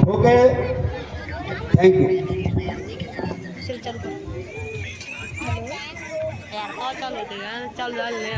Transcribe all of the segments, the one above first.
Okay, thank you. चालू झाले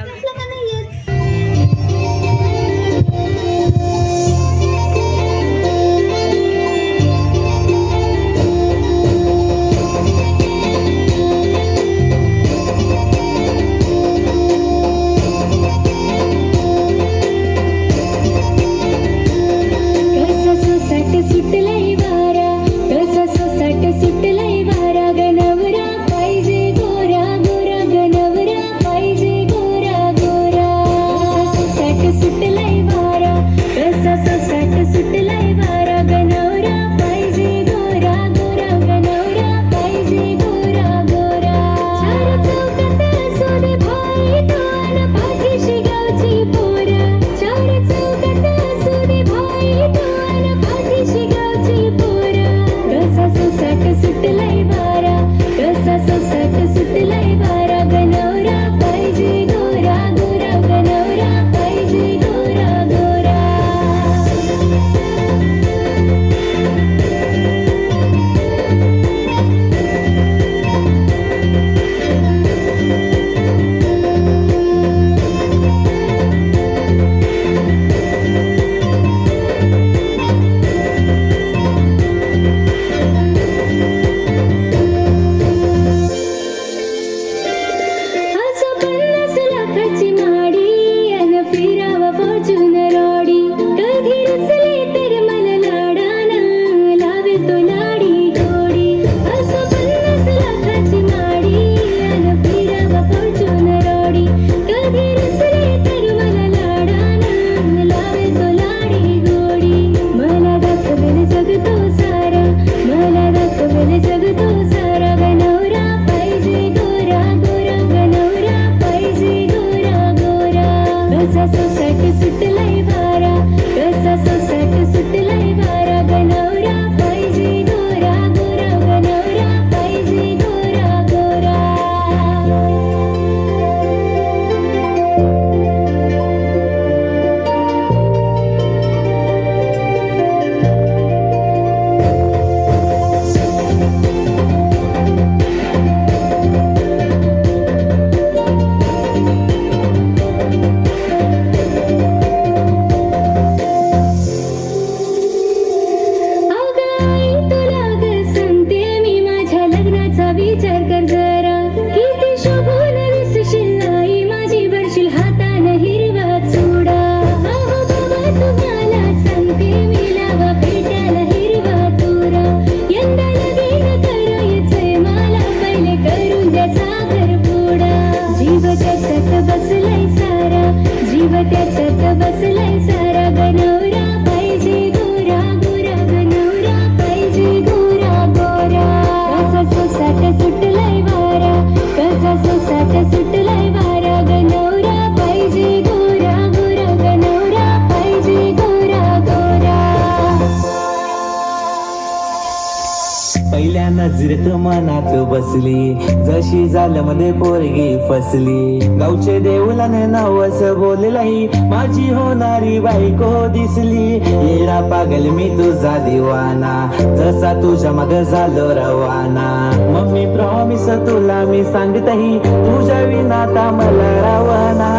पहिल्या नजरेत मनात बसली, जशी मध्ये पोरगी फसली. गावचे देऊलाने नावच बोललाई, माझी होणारी बायको दिसली. येडा पागल मी तुझा दिवाना, जसा तुझ्या मग झालो रवाना. मम्मी प्रॉमिस तुला मी सांगतही, तुझ्या विनाता मला रावना.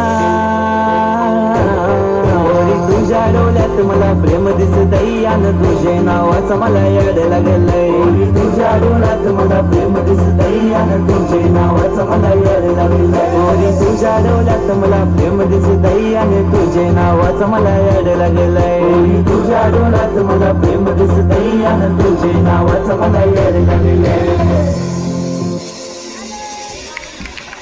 तुझ्या डोळ्यात मला प्रेम दिसतई, आणि तुझे नावाचं मला येड लागलंय. तुझ्या डोळ्यात मला प्रेम दिसतई, आणि तुझे नावाचं मला येड लागलंय. तुझ्या डोळ्यात मला प्रेम दिसतई, आणि तुझे नावाचं मला येड लागलंय. तुझ्या डोळ्यात मला प्रेम दिसतई, आणि तुझे नावाचं मला येड लागलंय.